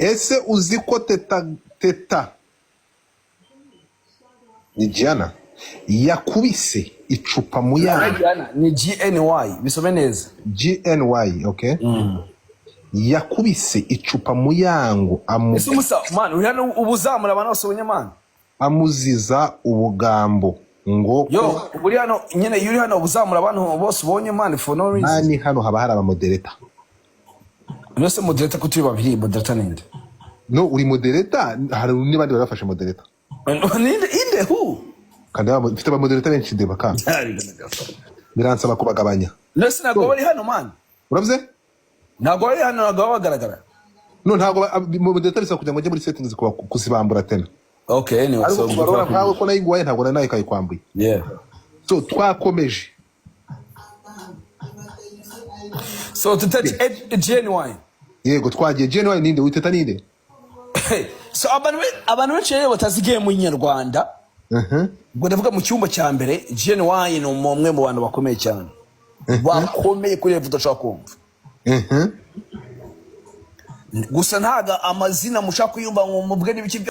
ese uzi ko teta ni Gianna yakubise icupa mu yana ni GNY bisome neza GNY okay yakubise icupa mu yango ese musa man uri hano ubuzamura abantu bose ubunyamana amuziza ubugambo ngo yo uri hano nyene yuri hano ubuzamura abantu bose ubonye man for no reason nani hano haba hari abamodereta nose modereta kutuye babiri modereta ninde no uri modereta hari n'ibandi barafashe modereta ninde inde who kandi bafite abamodereta benshi ndeba kandi biransaba kubagabanya nose nago bari hano man uravuze nago bari hano nago bagaragara no ntago modereta bisa kugira ngo ajye muri settings kusibambura tena okay anyway so barora nkawe ko nayigwaye ntago nayo kayikwambuye yeah so twakomeje so tutati GNY yego twagiye GNY ninde witeta ninde so abantu benshi batazigiye mu Nyarwanda ngo ndavuga mu cyumba cya mbere GNY ni umwe mu bantu bakomeye cyane bakomeye kuri level udashaka kumva gusa ntaga amazina mushaka kuyumva ngo mubwe n'ibiki